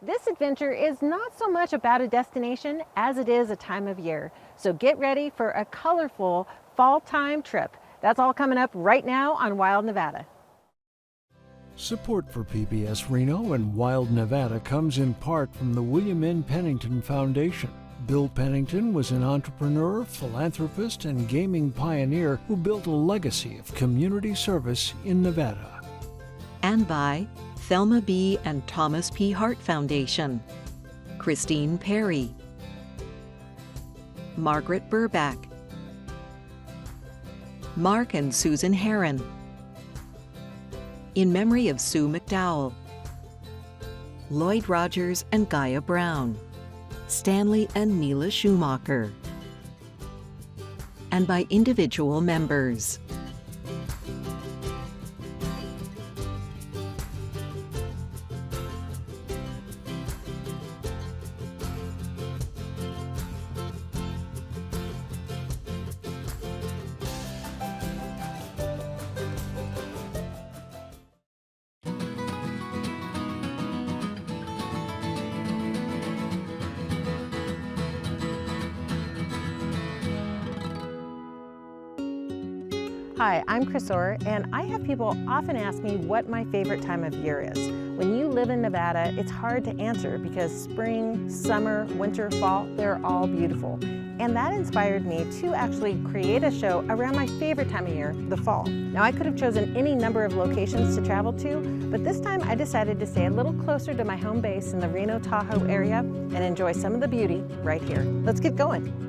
This adventure is not so much about a destination as it is a time of year. So get ready for a colorful fall time trip. That's all coming up right now on Wild Nevada. Support for PBS Reno and Wild Nevada comes in part from the William N. Pennington Foundation. Bill Pennington was an entrepreneur, philanthropist, and gaming pioneer who built a legacy of community service in Nevada. And by Thelma B. and Thomas P. Hart Foundation, Christine Perry, Margaret Burback, Mark and Susan Herron, in memory of Sue McDowell, Lloyd Rogers and Gaia Brown, Stanley and Neela Schumacher, and by individual members. Hi, I'm Chris Orr, and I have people often ask me what my favorite time of year is. When you live in Nevada, it's hard to answer because spring, summer, winter, fall, they're all beautiful. And that inspired me to actually create a show around my favorite time of year, the fall. Now, I could have chosen any number of locations to travel to, but this time I decided to stay a little closer to my home base in the Reno-Tahoe area and enjoy some of the beauty right here. Let's get going.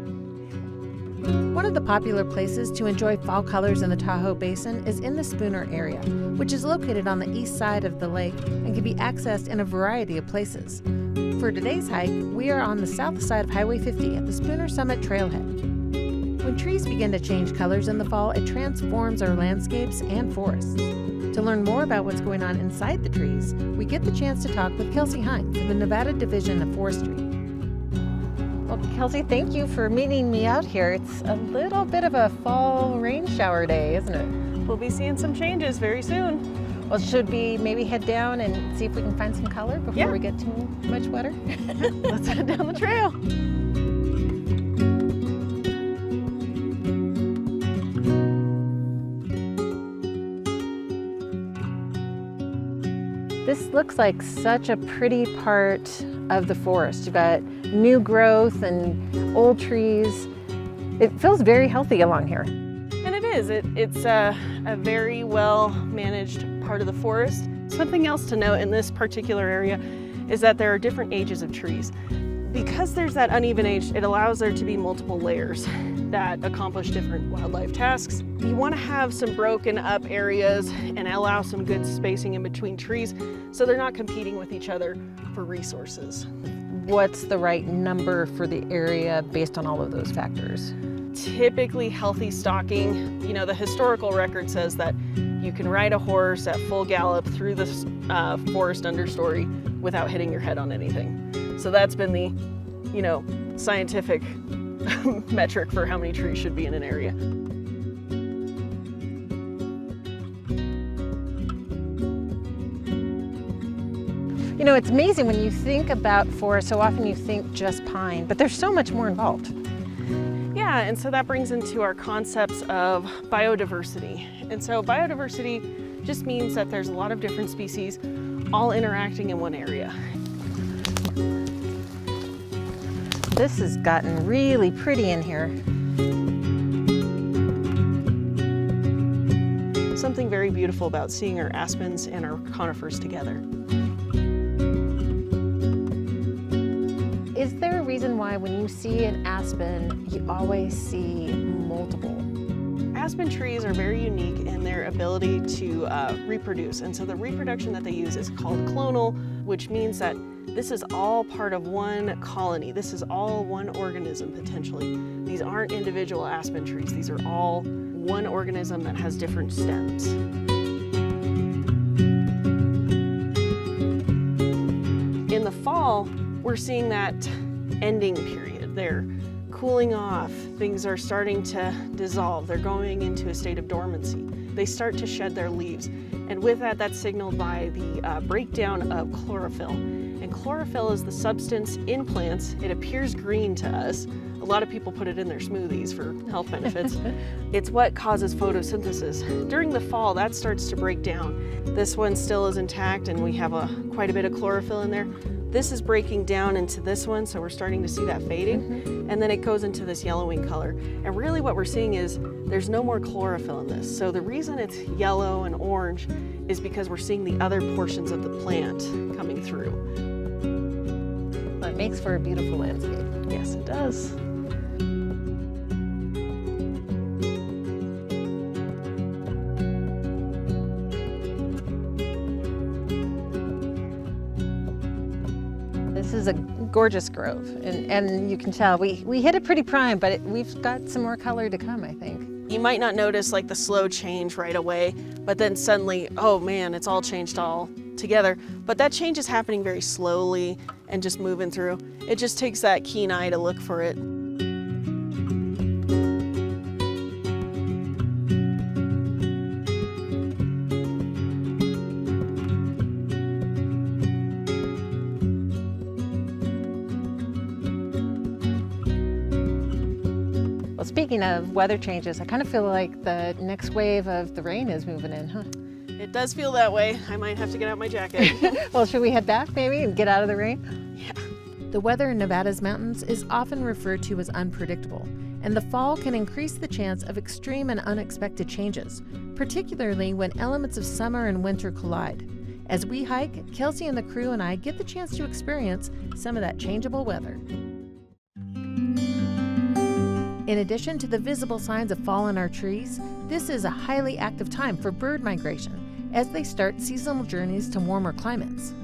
One of the popular places to enjoy fall colors in the Tahoe Basin is in the Spooner area, which is located on the east side of the lake and can be accessed in a variety of places. For today's hike, we are on the south side of Highway 50 at the Spooner Summit Trailhead. When trees begin to change colors in the fall, it transforms our landscapes and forests. To learn more about what's going on inside the trees, we get the chance to talk with Kelsey Hine from the Nevada Division of Forestry. Well, Kelsey, thank you for meeting me out here. It's a little bit of a fall rain shower day, isn't it? We'll be seeing some changes very soon. Well, should we maybe head down and see if we can find some color before we get too much wetter? Let's head down the trail. This looks like such a pretty part of the forest. You've got new growth and old trees. It feels very healthy along here. And it is. It's a very well managed part of the forest. Something else to note in this particular area is that there are different ages of trees. Because there's that uneven age, it allows there to be multiple layers that accomplish different wildlife tasks. You want to have some broken up areas and allow some good spacing in between trees so they're not competing with each other for resources. What's the right number for the area based on all of those factors? Typically healthy stocking. You know, the historical record says that you can ride a horse at full gallop through the forest understory without hitting your head on anything. So that's been the, scientific metric for how many trees should be in an area. You know, it's amazing when you think about forest, so often you think just pine, but there's so much more involved. Yeah, and so that brings into our concepts of biodiversity. And so biodiversity just means that there's a lot of different species all interacting in one area. This has gotten really pretty in here. Something very beautiful about seeing our aspens and our conifers together. Is there a reason why when you see an aspen, you always see multiple? Aspen trees are very unique in their ability to reproduce. And so the reproduction that they use is called clonal, which means that this is all part of one colony. This is all one organism potentially. These aren't individual aspen trees. These are all one organism that has different stems. In the fall, we're seeing that ending period. They're cooling off. Things are starting to dissolve. They're going into a state of dormancy. They start to shed their leaves. And with that, that's signaled by the breakdown of chlorophyll. And chlorophyll is the substance in plants. It appears green to us. A lot of people put it in their smoothies for health benefits. It's what causes photosynthesis. During the fall, that starts to break down. This one still is intact and we have quite a bit of chlorophyll in there. This is breaking down into this one, so we're starting to see that fading. And then it goes into this yellowing color. And really what we're seeing is there's no more chlorophyll in this. So the reason it's yellow and orange is because we're seeing the other portions of the plant coming through. It makes for a beautiful landscape. Yes, it does. This is a gorgeous grove, and you can tell we hit it pretty prime, but we've got some more color to come, I think. You might not notice like the slow change right away, but then suddenly, oh man, it's all changed all together. But that change is happening very slowly and just moving through. It just takes that keen eye to look for it. Well, speaking of weather changes, I kind of feel like the next wave of the rain is moving in, huh? It does feel that way. I might have to get out my jacket. Well, should we head back maybe and get out of the rain? Yeah. The weather in Nevada's mountains is often referred to as unpredictable, and the fall can increase the chance of extreme and unexpected changes, particularly when elements of summer and winter collide. As we hike, Kelsey and the crew and I get the chance to experience some of that changeable weather. In addition to the visible signs of fall in our trees, this is a highly active time for bird migration as they start seasonal journeys to warmer climates.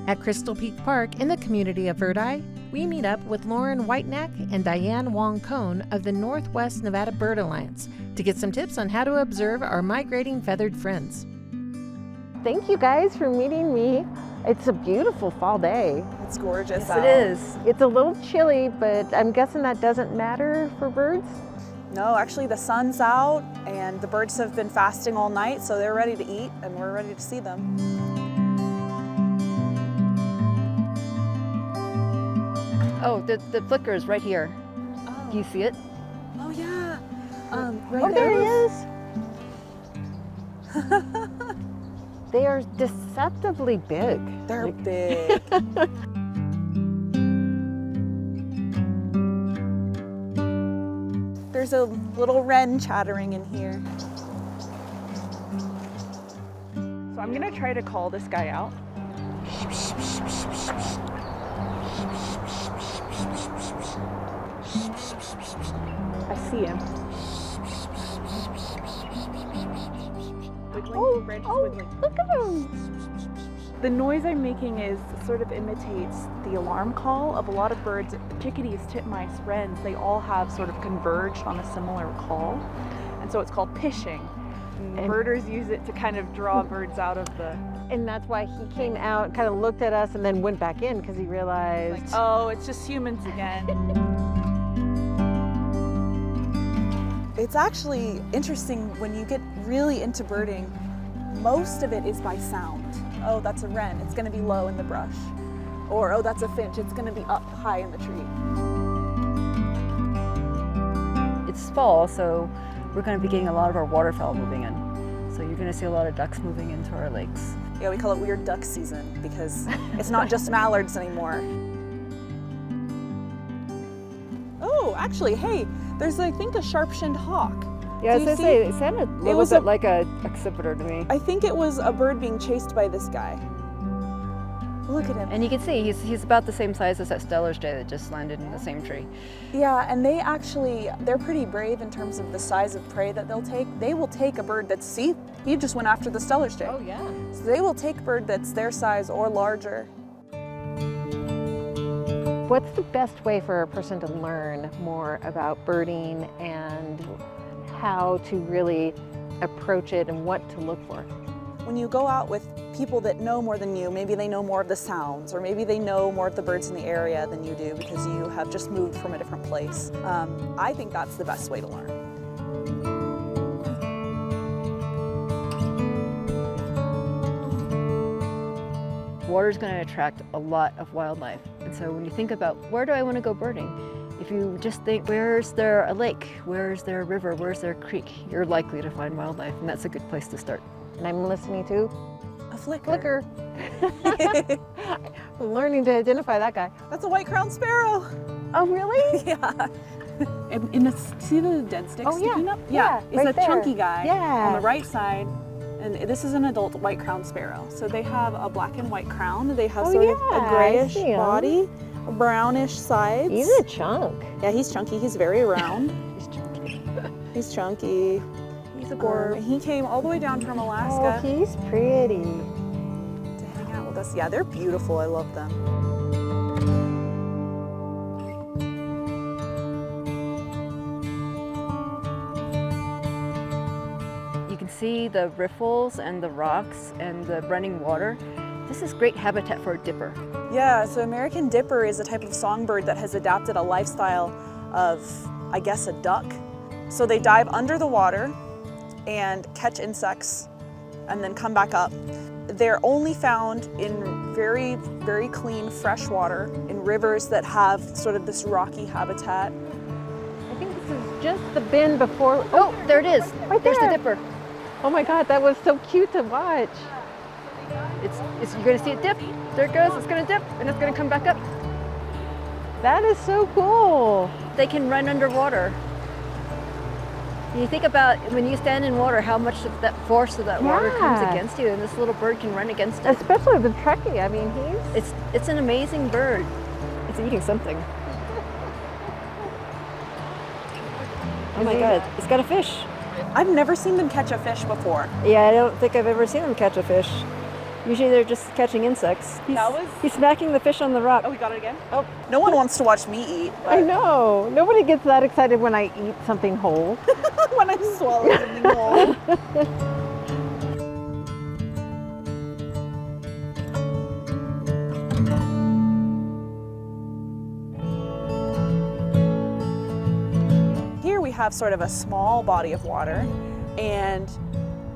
At Crystal Peak Park in the community of Verdi, we meet up with Lauren Whiteneck and Diane Wong-Cohn of the Northwest Nevada Bird Alliance to get some tips on how to observe our migrating feathered friends. Thank you guys for meeting me. It's a beautiful fall day. It's gorgeous. Yes, it is. It's a little chilly, but I'm guessing that doesn't matter for birds? No, actually the sun's out and the birds have been fasting all night, so they're ready to eat and we're ready to see them. Oh, the flicker is right here. Oh. Do you see it? Oh yeah. Right Oh, there there. he is. They are deceptively big. They're big. There's a little wren chattering in here. So I'm gonna try to call this guy out. I see him. Wiggling, wiggling. Look at him. The noise I'm making sort of imitates the alarm call of a lot of birds. Chickadees, titmice, wrens, they all have sort of converged on a similar call. And so it's called pishing. And birders use it to kind of draw birds out of the... And that's why he came out, kind of looked at us, and then went back in because he realized... Like, oh, it's just humans again. It's actually interesting when you get really into birding, most of it is by sound. Oh, that's a wren, it's gonna be low in the brush. Or, oh, that's a finch, it's gonna be up high in the tree. It's fall, so we're going to be getting a lot of our waterfowl moving in. So you're going to see a lot of ducks moving into our lakes. Yeah, we call it weird duck season because it's not just mallards anymore. Oh, actually, hey, there's, I think, a sharp-shinned hawk. Yeah, Do you as I see? say, it sounded a little was bit a- like a accipiter to me. I think it was a bird being chased by this guy. Look at him. And you can see he's about the same size as that Stellar's jay that just landed in the same tree. Yeah, and they're pretty brave in terms of the size of prey that they'll take. They will take a bird that's, see, he just went after the Stellar's jay. Oh, yeah. So they will take a bird that's their size or larger. What's the best way for a person to learn more about birding and how to really approach it and what to look for? When you go out with people that know more than you, maybe they know more of the sounds, or maybe they know more of the birds in the area than you do because you have just moved from a different place. I think that's the best way to learn. water's going to attract a lot of wildlife. And so when you think about where do I want to go birding, if you just think where's there a lake, where's there a river, where's there a creek, you're likely to find wildlife, and that's a good place to start. And I'm listening to A flicker. I'm learning to identify that guy. That's a white-crowned sparrow. Oh, really? Yeah. See the dead stick Oh, yeah. sticking up? Yeah, it's right a there. chunky guy Yeah. on the right side. And this is an adult white-crowned sparrow. So they have a black and white crown. They have Oh, sort of yeah, a I grayish see 'em. body, a brownish sides. He's a chunk. Yeah, he's chunky. He's very round. He's chunky. He's chunky. He's a boar. He came all the way down from Oh, Alaska he's pretty. to hang out with us. Yeah, they're beautiful. I love them. You can see the riffles and the rocks and the running water. This is great habitat for a dipper. Yeah, so American dipper is a type of songbird that has adapted a lifestyle of, I guess, a duck. So they dive under the water and catch insects and then come back up. They're only found in very, very clean fresh water in rivers that have sort of this rocky habitat. I think this is just the bin before. Oh, there it is. Right There's the there. dipper. Oh my God, that was so cute to watch. You're going to see it dip. There it goes. It's going to dip and it's going to come back up. That is so cool. They can run underwater. You think about when you stand in water, how much of that force of that water comes Yeah. against you, and this little bird can run against it. Especially the Truckee. I mean, It's an amazing bird. It's eating something. Oh my God, it's got a fish. I've never seen them catch a fish before. Yeah, I don't think I've ever seen them catch a fish. Usually they're just catching insects. He's smacking the fish on the rock. Oh, we got it again? Oh, no one wants to watch me eat. I know. Nobody gets that excited when I eat something whole. When I swallow something whole. Here we have sort of a small body of water, and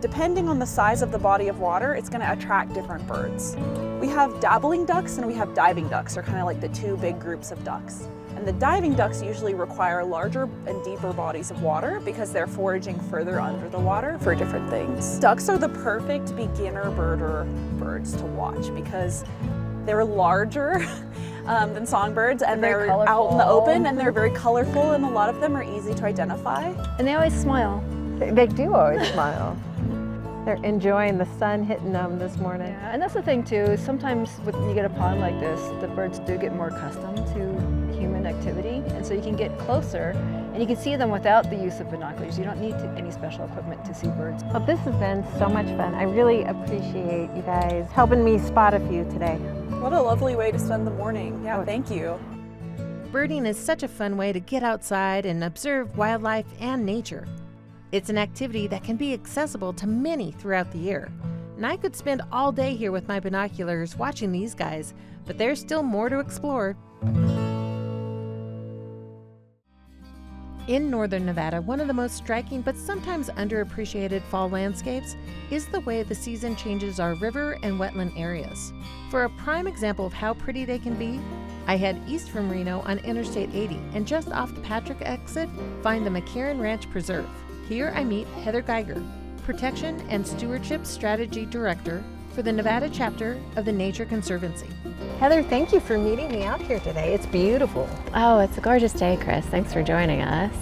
depending on the size of the body of water, it's going to attract different birds. We have dabbling ducks and we have diving ducks. They're kind of like the two big groups of ducks. And the diving ducks usually require larger and deeper bodies of water because they're foraging further under the water for different things. Ducks are the perfect beginner birder birds to watch because they're larger than songbirds, and They're they're out in the colorful. open, and they're very colorful, and a lot of them are easy to identify. And they always smile. They do always smile. They're enjoying the sun hitting them this morning. Yeah, and that's the thing too, is sometimes when you get a pond like this, the birds do get more accustomed to human activity, and so you can get closer and you can see them without the use of binoculars. You don't need any special equipment to see birds. Well, this has been so much fun. I really appreciate you guys helping me spot a few today. What a lovely way to spend the morning. Yeah, Oh. thank you. Birding is such a fun way to get outside and observe wildlife and nature. It's an activity that can be accessible to many throughout the year. And I could spend all day here with my binoculars watching these guys, but there's still more to explore. In northern Nevada, one of the most striking but sometimes underappreciated fall landscapes is the way the season changes our river and wetland areas. For a prime example of how pretty they can be, I head east from Reno on Interstate 80 and just off the Patrick exit, find the McCarran Ranch Preserve. Here I meet Heather Geiger, Protection and Stewardship Strategy Director for the Nevada chapter of the Nature Conservancy. Heather, thank you for meeting me out here today. It's beautiful. Oh, it's a gorgeous day, Chris. Thanks for joining us.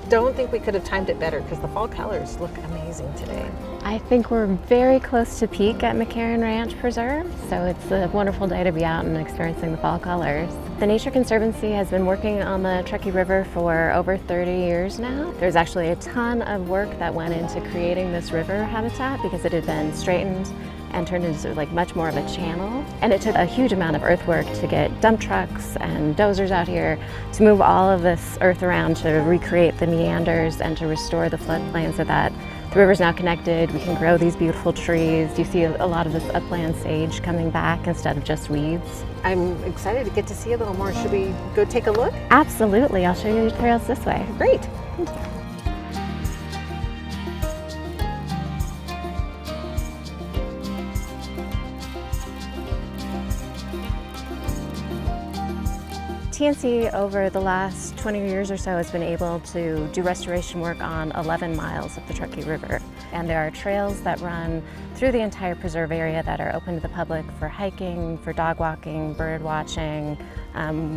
Don't think we could have timed it better because the fall colors look amazing today. I think we're very close to peak at McCarran Ranch Preserve, so it's a wonderful day to be out and experiencing the fall colors. The Nature Conservancy has been working on the Truckee River for over 30 years now. There's actually a ton of work that went into creating this river habitat because it had been straightened and turned into like much more of a channel. And it took a huge amount of earthwork to get dump trucks and dozers out here to move all of this earth around to recreate the meanders and to restore the floodplain so that the river's now connected. We can grow these beautiful trees. You see a lot of this upland sage coming back instead of just weeds. I'm excited to get to see a little more. Should we go take a look? Absolutely, I'll show you the trails this way. Great. TNC over the last 20 years or so has been able to do restoration work on 11 miles of the Truckee River. And there are trails that run through the entire preserve area that are open to the public for hiking, for dog walking, bird watching.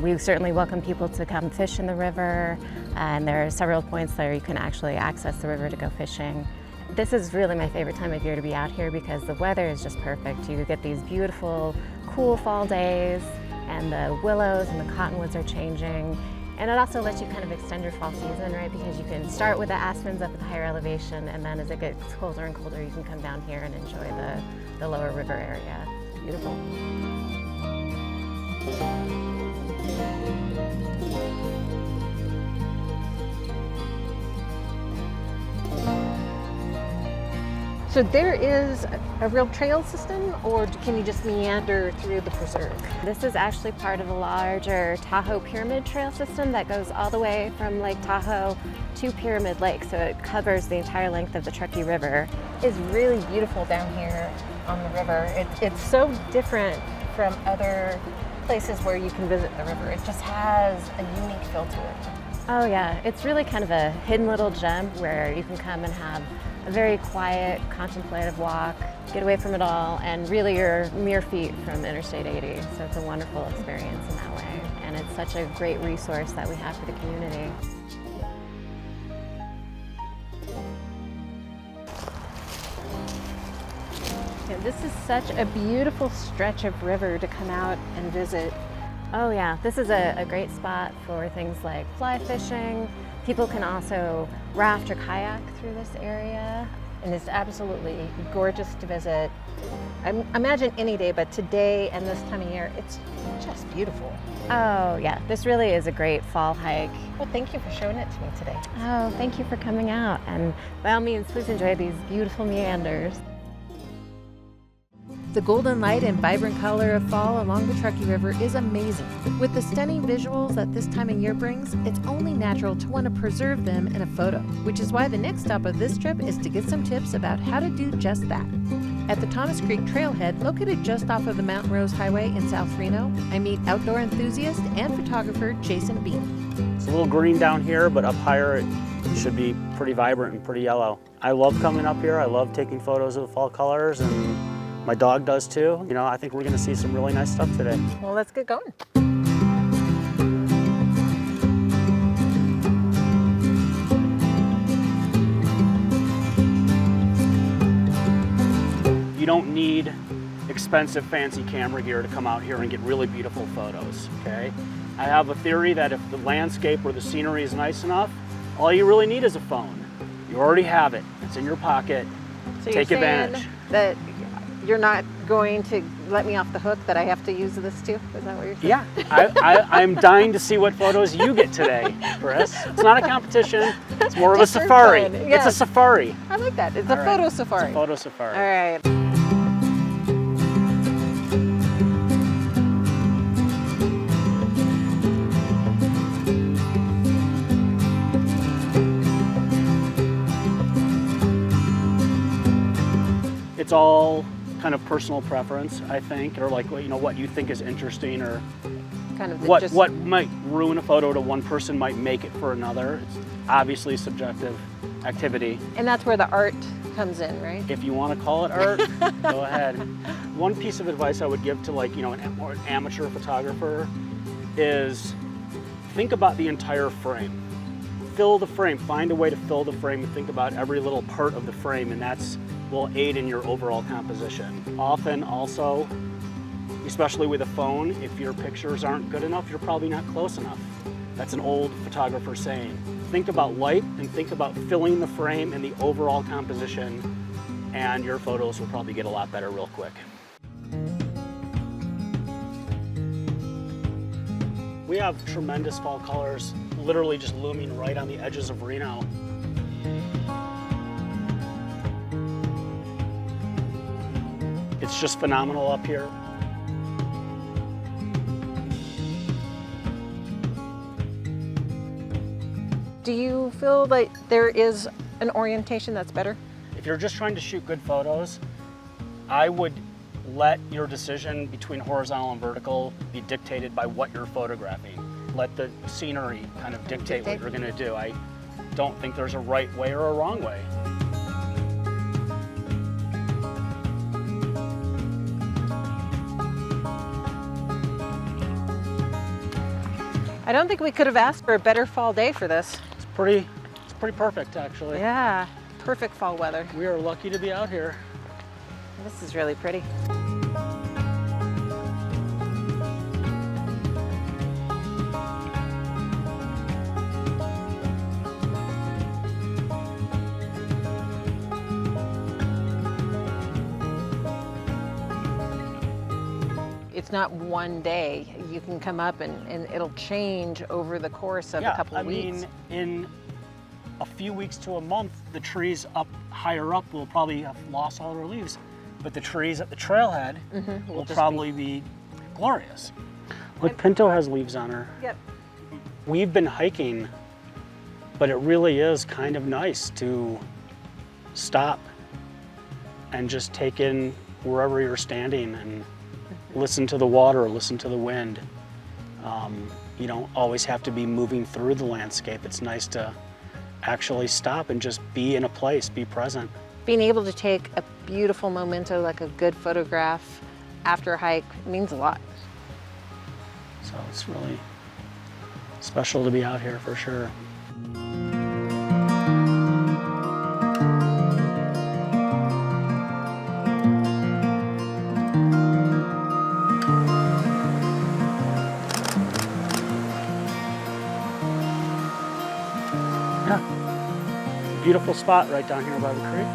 We certainly welcome people to come fish in the river, and there are several points there you can actually access the river to go fishing. This is really my favorite time of year to be out here because the weather is just perfect. You get these beautiful, cool fall days, and the willows and the cottonwoods are changing. And it also lets you kind of extend your fall season, right? Because you can start with the aspens up at the higher elevation, and then as it gets colder and colder, you can come down here and enjoy the lower river area. It's beautiful. So there is a real trail system, or can you just meander through the preserve? This is actually part of a larger Tahoe Pyramid Trail system that goes all the way from Lake Tahoe to Pyramid Lake, so it covers the entire length of the Truckee River. It's really beautiful down here on the river. It's so different from other places where you can visit the river. It just has a unique feel to it. Oh yeah, it's really kind of a hidden little gem where you can come and have a very quiet, contemplative walk, get away from it all, and really you're mere feet from Interstate 80. So it's a wonderful experience in that way. And it's such a great resource that we have for the community. And this is such a beautiful stretch of river to come out and visit. Oh yeah, this is a great spot for things like fly fishing. People can also raft or kayak through this area. And it's absolutely gorgeous to visit. I imagine any day, but today and this time of year, it's just beautiful. Oh yeah, this really is a great fall hike. Well, thank you for showing it to me today. Oh, thank you for coming out. And by all means, please enjoy these beautiful meanders. The golden light and vibrant color of fall along the Truckee River is amazing. With the stunning visuals that this time of year brings, it's only natural to want to preserve them in a photo, which is why the next stop of this trip is to get some tips about how to do just that. At the Thomas Creek Trailhead, located just off of the Mountain Rose Highway in South Reno, I meet outdoor enthusiast and photographer Jason Bean. It's a little green down here, but up higher it should be pretty vibrant and pretty yellow. I love coming up here. I love taking photos of the fall colors, and my dog does too. You know, I think we're going to see some really nice stuff today. Well, let's get going. You don't need expensive, fancy camera gear to come out here and get really beautiful photos, okay? I have a theory that if the landscape or the scenery is nice enough, all you really need is a phone. You already have it. It's in your pocket. So take you're advantage. saying that you're not going to let me off the hook, that I have to use this too? Is that what you're saying? Yeah, I'm dying to see what photos you get today, Chris. It's not a competition, it's more of a safari. Yes. It's a safari. I like that. It's All a right. photo safari. It's a photo safari. All right. It's all kind of personal preference, I think, or like, you know, what you think is interesting, or Kind of what might ruin a photo to one person might make it for another. It's obviously subjective activity. And that's where the art comes in, right? If you want to call it art, go ahead. One piece of advice I would give to, like, you know, an amateur photographer is think about the entire frame. Fill the frame, find a way to fill the frame, and think about every little part of the frame, and that's will aid in your overall composition. Often also, especially with a phone, if your pictures aren't good enough, you're probably not close enough. That's an old photographer saying. Think about light and think about filling the frame and the overall composition, and your photos will probably get a lot better real quick. We have tremendous fall colors literally just looming right on the edges of Reno. It's just phenomenal up here. Do you feel like there is an orientation that's better? If you're just trying to shoot good photos, I would let your decision between horizontal and vertical be dictated by what you're photographing. let the scenery kind of dictate what you're going to do. I don't think there's a right way or a wrong way. I don't think we could have asked for a better fall day for this. It's pretty perfect, actually. Yeah, perfect fall weather. We are lucky to be out here. This is really pretty. It's not one day. You can come up and it'll change over the course of a couple of weeks. I mean, in a few weeks to a month, the trees up higher up will probably have lost all their leaves, but the trees at the trailhead will probably be glorious. Look, Pinto has leaves on her. Yep. We've been hiking, but it really is kind of nice to stop and just take in wherever you're standing and listen to the water, listen to the wind. You don't always have to be moving through the landscape. It's nice to actually stop and just be in a place, be present. Being able to take a beautiful memento, like a good photograph after a hike, means a lot. So it's really special to be out here for sure. Beautiful spot right down here by the creek.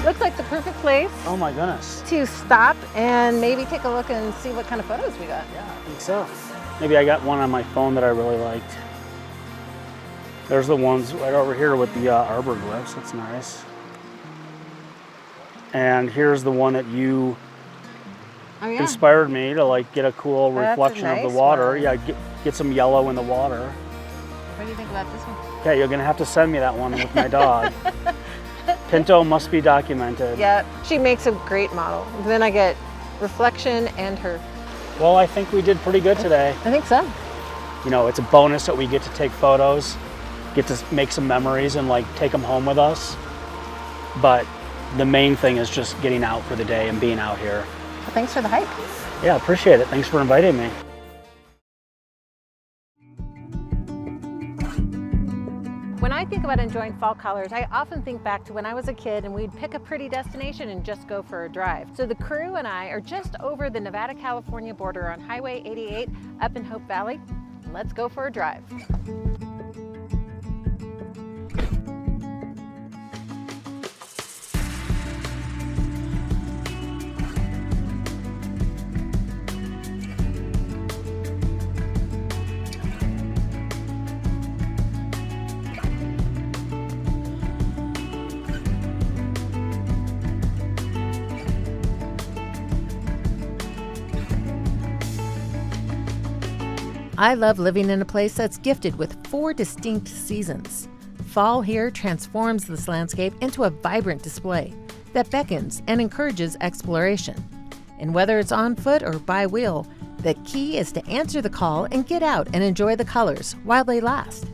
Looks like the perfect place Oh my goodness. to stop and maybe take a look and see what kind of photos we got. Yeah, I think so. Maybe I got one on my phone that I really liked. There's the ones right over here with the arbor glyphs. That's nice. And here's the one that you inspired me to like get a cool reflection of nice the water. one. Yeah, get some yellow in the water. What do you think about this one? Okay, you're gonna have to send me that one with my dog. Pinto must be documented. Yeah, she makes a great model. Then I get reflection and her. Well, I think we did pretty good today. I think so. You know, it's a bonus that we get to take photos, get to make some memories and like take them home with us. But the main thing is just getting out for the day and being out here. Well, thanks for the hike. Yeah, appreciate it. Thanks for inviting me. When I think about enjoying fall colors, I often think back to when I was a kid and we'd pick a pretty destination and just go for a drive. So the crew and I are just over the Nevada-California border on Highway 88 up in Hope Valley. Let's go for a drive. I love living in a place that's gifted with 4 distinct seasons. Fall here transforms this landscape into a vibrant display that beckons and encourages exploration. And whether it's on foot or by wheel, the key is to answer the call and get out and enjoy the colors while they last.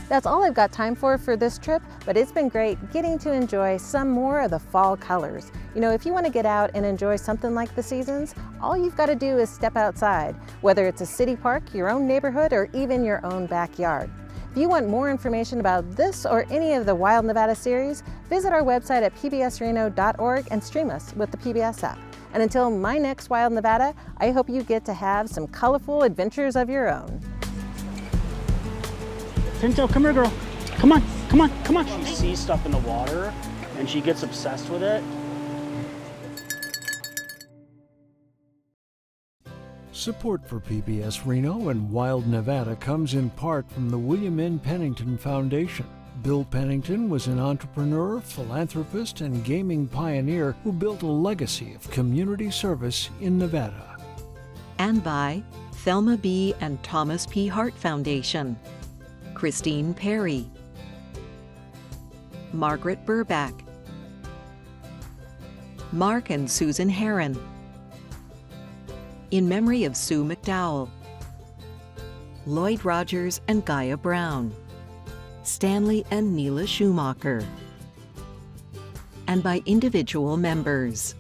That's all I've got time for this trip, but it's been great getting to enjoy some more of the fall colors. You know, if you want to get out and enjoy something like the seasons, all you've got to do is step outside, whether it's a city park, your own neighborhood, or even your own backyard. If you want more information about this or any of the Wild Nevada series, visit our website at pbsreno.org and stream us with the PBS app. And until my next Wild Nevada, I hope you get to have some colorful adventures of your own. Pinto, come here, girl. Come on, come on, come on. She sees stuff in the water and she gets obsessed with it. Support for PBS Reno and Wild Nevada comes in part from the William N. Pennington Foundation. Bill Pennington was an entrepreneur, philanthropist, and gaming pioneer who built a legacy of community service in Nevada. And by Thelma B. and Thomas P. Hart Foundation, Christine Perry, Margaret Burback, Mark and Susan Herron, in memory of Sue McDowell, Lloyd Rogers and Gaia Brown, Stanley and Neela Schumacher, and by individual members.